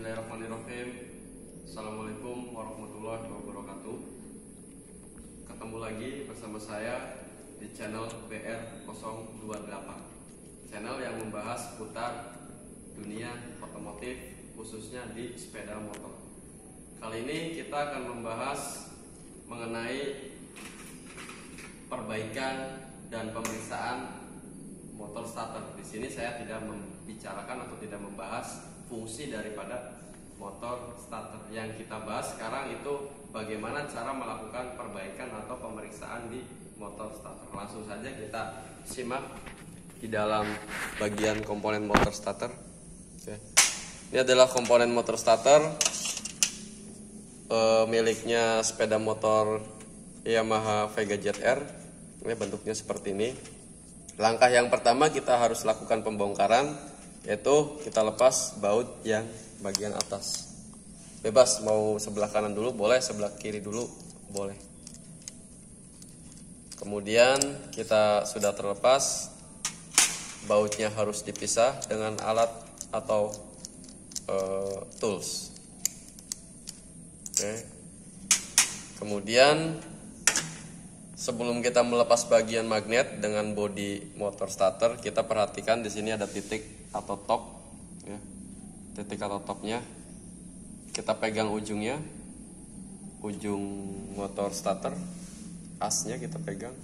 Bismillahirrahmanirrahim. Assalamualaikum warahmatullahi wabarakatuh. Ketemu lagi bersama saya di channel BR028, channel yang membahas seputar dunia otomotif, khususnya di sepeda motor. Kali ini kita akan membahas mengenai perbaikan dan pemeriksaan motor starter. Di sini saya tidak membicarakan atau tidak membahas fungsi daripada motor starter. Yang kita bahas sekarang itu bagaimana cara melakukan perbaikan atau pemeriksaan di motor starter. Langsung saja kita simak di dalam bagian komponen motor starter. Oke. Ini adalah komponen motor starter miliknya sepeda motor Yamaha Vega ZR. Ini bentuknya seperti ini. Langkah yang pertama kita harus lakukan pembongkaran, yaitu kita lepas baut yang bagian atas. Bebas mau sebelah kanan dulu boleh, sebelah kiri dulu boleh. Kemudian kita sudah terlepas, bautnya harus dipisah dengan alat atau tools. Oke. Kemudian sebelum kita melepas bagian magnet dengan bodi motor starter, kita perhatikan di sini ada titik atau top, ya. Titik atau topnya. Kita pegang ujungnya, ujung motor starter, asnya kita pegang.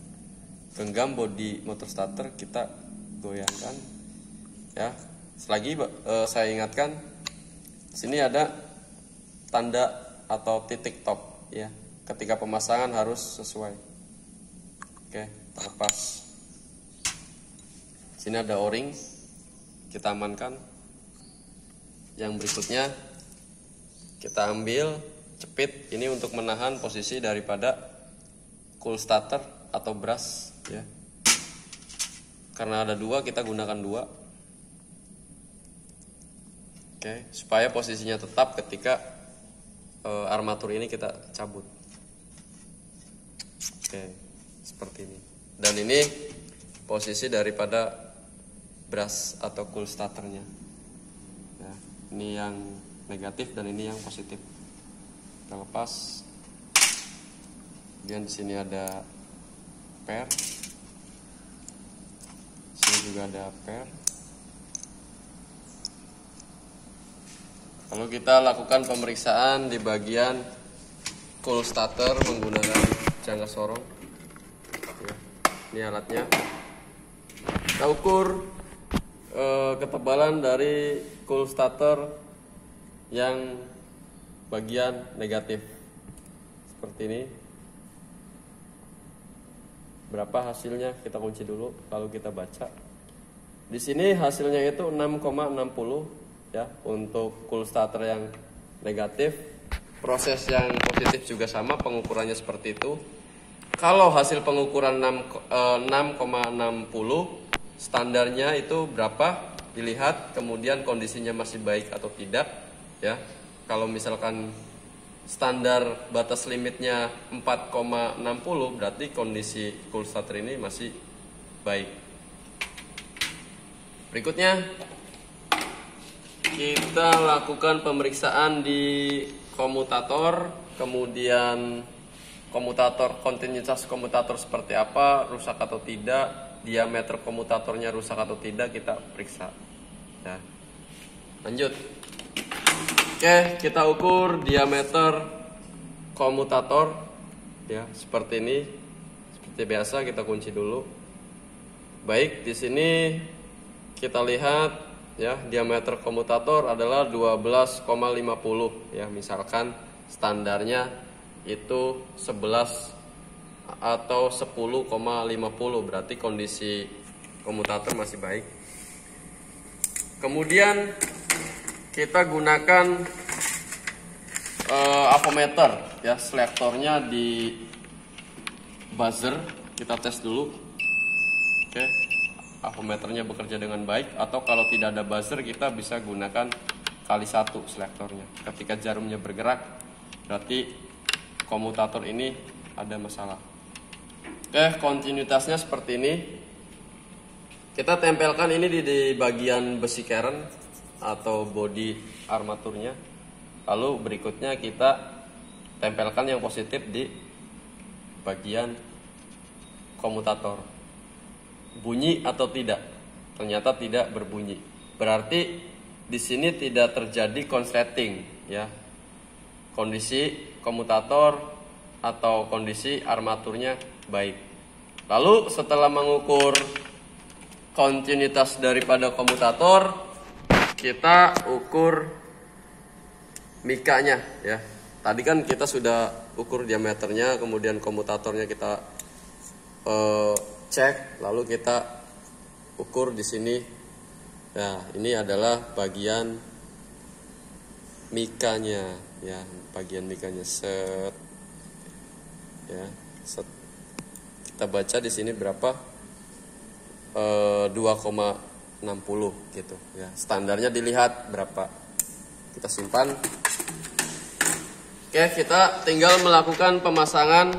Genggam bodi motor starter, kita goyangkan, ya. Selagi saya ingatkan, sini ada tanda atau titik top, ya. Ketika pemasangan harus sesuai. Oke, terlepas. Sini ada O-ring, kita amankan. Yang berikutnya kita ambil cepit, ini untuk menahan posisi daripada cool starter atau brush, ya. Karena ada dua, kita gunakan dua. Oke, supaya posisinya tetap ketika armatur ini kita cabut. Oke, seperti ini. Dan ini posisi daripada brush atau cool starternya, ya, ini yang negatif dan ini yang positif. Kita lepas. Kemudian di sini ada per, sini juga ada per. Lalu kita lakukan pemeriksaan di bagian cool starter menggunakan jangka sorong. Ya, ini alatnya. Kita ukur ketebalan dari cool starter yang bagian negatif seperti ini. Berapa hasilnya kita kunci dulu, lalu kita baca. Di sini hasilnya itu 6,60, ya, untuk cool starter yang negatif. Proses yang positif juga sama, pengukurannya seperti itu. Kalau hasil pengukuran 6,60, standarnya itu berapa dilihat, kemudian kondisinya masih baik atau tidak, ya. Kalau misalkan standar batas limitnya 4,60, berarti kondisi cool starter ini masih baik. Berikutnya kita lakukan pemeriksaan di komutator, kemudian komutator, kontinuitas komutator seperti apa, rusak atau tidak, diameter komutatornya rusak atau tidak, kita periksa. Ya. Lanjut. Oke, kita ukur diameter komutator, ya, seperti ini. Seperti biasa kita kunci dulu. Baik, di sini kita lihat, ya, diameter komutator adalah 12,50, ya. Misalkan standarnya itu 11 atau 10,50, berarti kondisi komutator masih baik. Kemudian kita gunakan avometer, ya, selektornya di buzzer. Kita tes dulu. Oke, avometernya bekerja dengan baik, atau kalau tidak ada buzzer kita bisa gunakan kali 1 selektornya. Ketika jarumnya bergerak, berarti komutator ini ada masalah. Oke, kontinuitasnya seperti ini. Kita tempelkan ini di bagian besi keren atau bodi armaturnya. Lalu berikutnya kita tempelkan yang positif di bagian komutator. Bunyi atau tidak? Ternyata tidak berbunyi. Berarti di sini tidak terjadi konsleting, ya. Kondisi komutator atau kondisi armaturnya baik. Lalu setelah mengukur kontinuitas daripada komutator, kita ukur mikanya, ya. Tadi kan kita sudah ukur diameternya, kemudian komutatornya kita cek, lalu kita ukur di sini. Nah, ini adalah bagian mikanya, ya, bagian mikanya. Set, ya, set. Kita baca di sini berapa? 2,60 gitu, ya. Standarnya dilihat berapa. Kita simpan. Oke, kita tinggal melakukan pemasangan,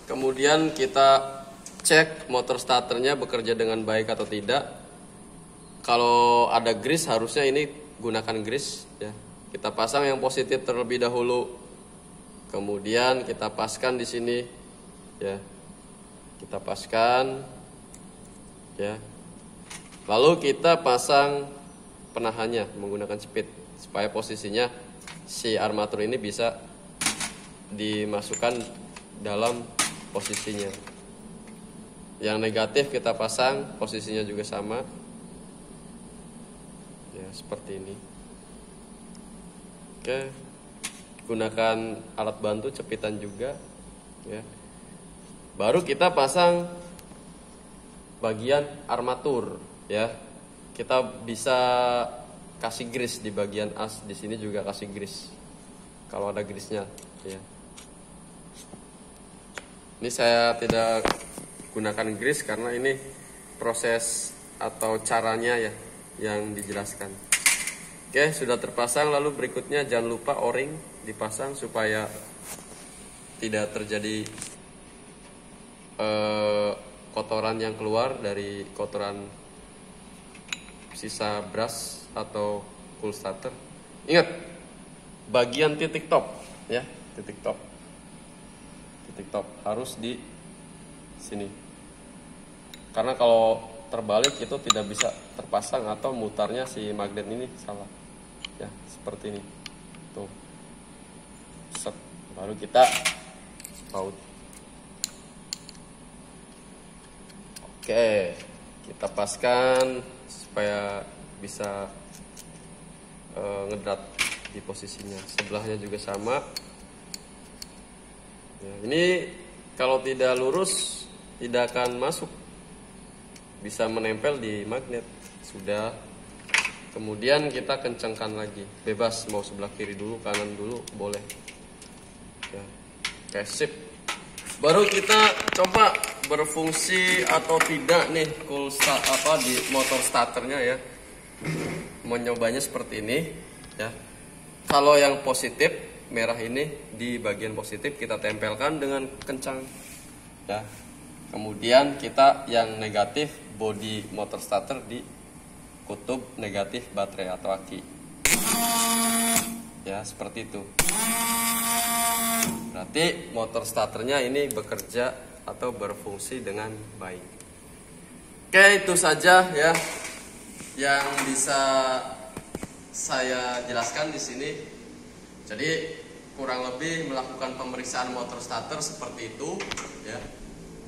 kemudian kita cek motor starternya bekerja dengan baik atau tidak. Kalau ada grease, harusnya ini gunakan grease, ya. Kita pasang yang positif terlebih dahulu, kemudian kita paskan di sini, ya. Kita paskan, ya. Lalu kita pasang penahannya menggunakan speed supaya posisinya si armatur ini bisa dimasukkan dalam posisinya. Yang negatif kita pasang, posisinya juga sama, ya, seperti ini. Oke, gunakan alat bantu cepitan juga, ya. Baru kita pasang bagian armatur, ya. Kita bisa kasih grease di bagian as, di sini juga kasih grease kalau ada grease-nya, ya. Ini saya tidak gunakan grease karena ini proses atau caranya, ya, yang dijelaskan. Oke, sudah terpasang. Lalu berikutnya jangan lupa o-ring dipasang supaya tidak terjadi kotoran yang keluar dari kotoran sisa brush atau cool starter. Ingat, bagian titik top, ya, titik top harus di sini. Karena kalau terbalik itu tidak bisa terpasang atau mutarnya si magnet ini salah, ya, seperti ini. Tuh, set, baru kita baut. Oke, kita paskan supaya bisa ngedrat di posisinya. Sebelahnya juga sama. Ya, ini kalau tidak lurus tidak akan masuk, bisa menempel di magnet. Sudah, kemudian kita kencangkan lagi, bebas mau sebelah kiri dulu, kanan dulu, boleh, ya. Oke, sip. Baru kita coba berfungsi atau tidak nih cool start di motor starternya, ya. Menyobanya seperti ini, ya. Kalau yang positif merah ini di bagian positif kita tempelkan dengan kencang, ya. Kemudian kita yang negatif bodi motor starter di kutub negatif baterai atau aki, ya, seperti itu. Berarti motor starternya ini bekerja atau berfungsi dengan baik. Oke, itu saja, ya, yang bisa saya jelaskan di sini. Jadi kurang lebih melakukan pemeriksaan motor starter seperti itu, ya.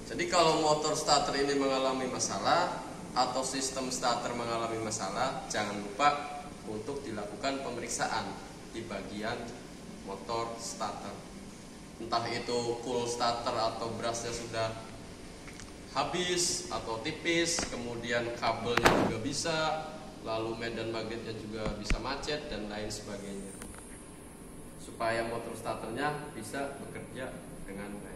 Jadi kalau motor starter ini mengalami masalah atau sistem starter mengalami masalah, jangan lupa untuk dilakukan pemeriksaan di bagian motor starter. Entah itu cool starter atau brushnya sudah habis atau tipis, kemudian kabelnya juga bisa, lalu medan magnetnya juga bisa macet dan lain sebagainya, supaya motor starternya bisa bekerja dengan baik.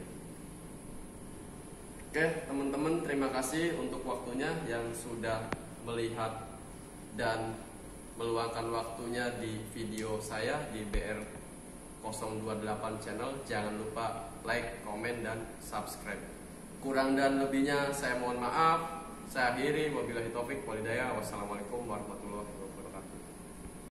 Oke, teman-teman, terima kasih untuk waktunya yang sudah melihat dan meluangkan waktunya di video saya di BR 028 channel. Jangan lupa like, komen, dan subscribe. Kurang dan lebihnya saya mohon maaf. Saya akhiri, wabillahi taufik walhidayah. Wassalamualaikum warahmatullahi wabarakatuh.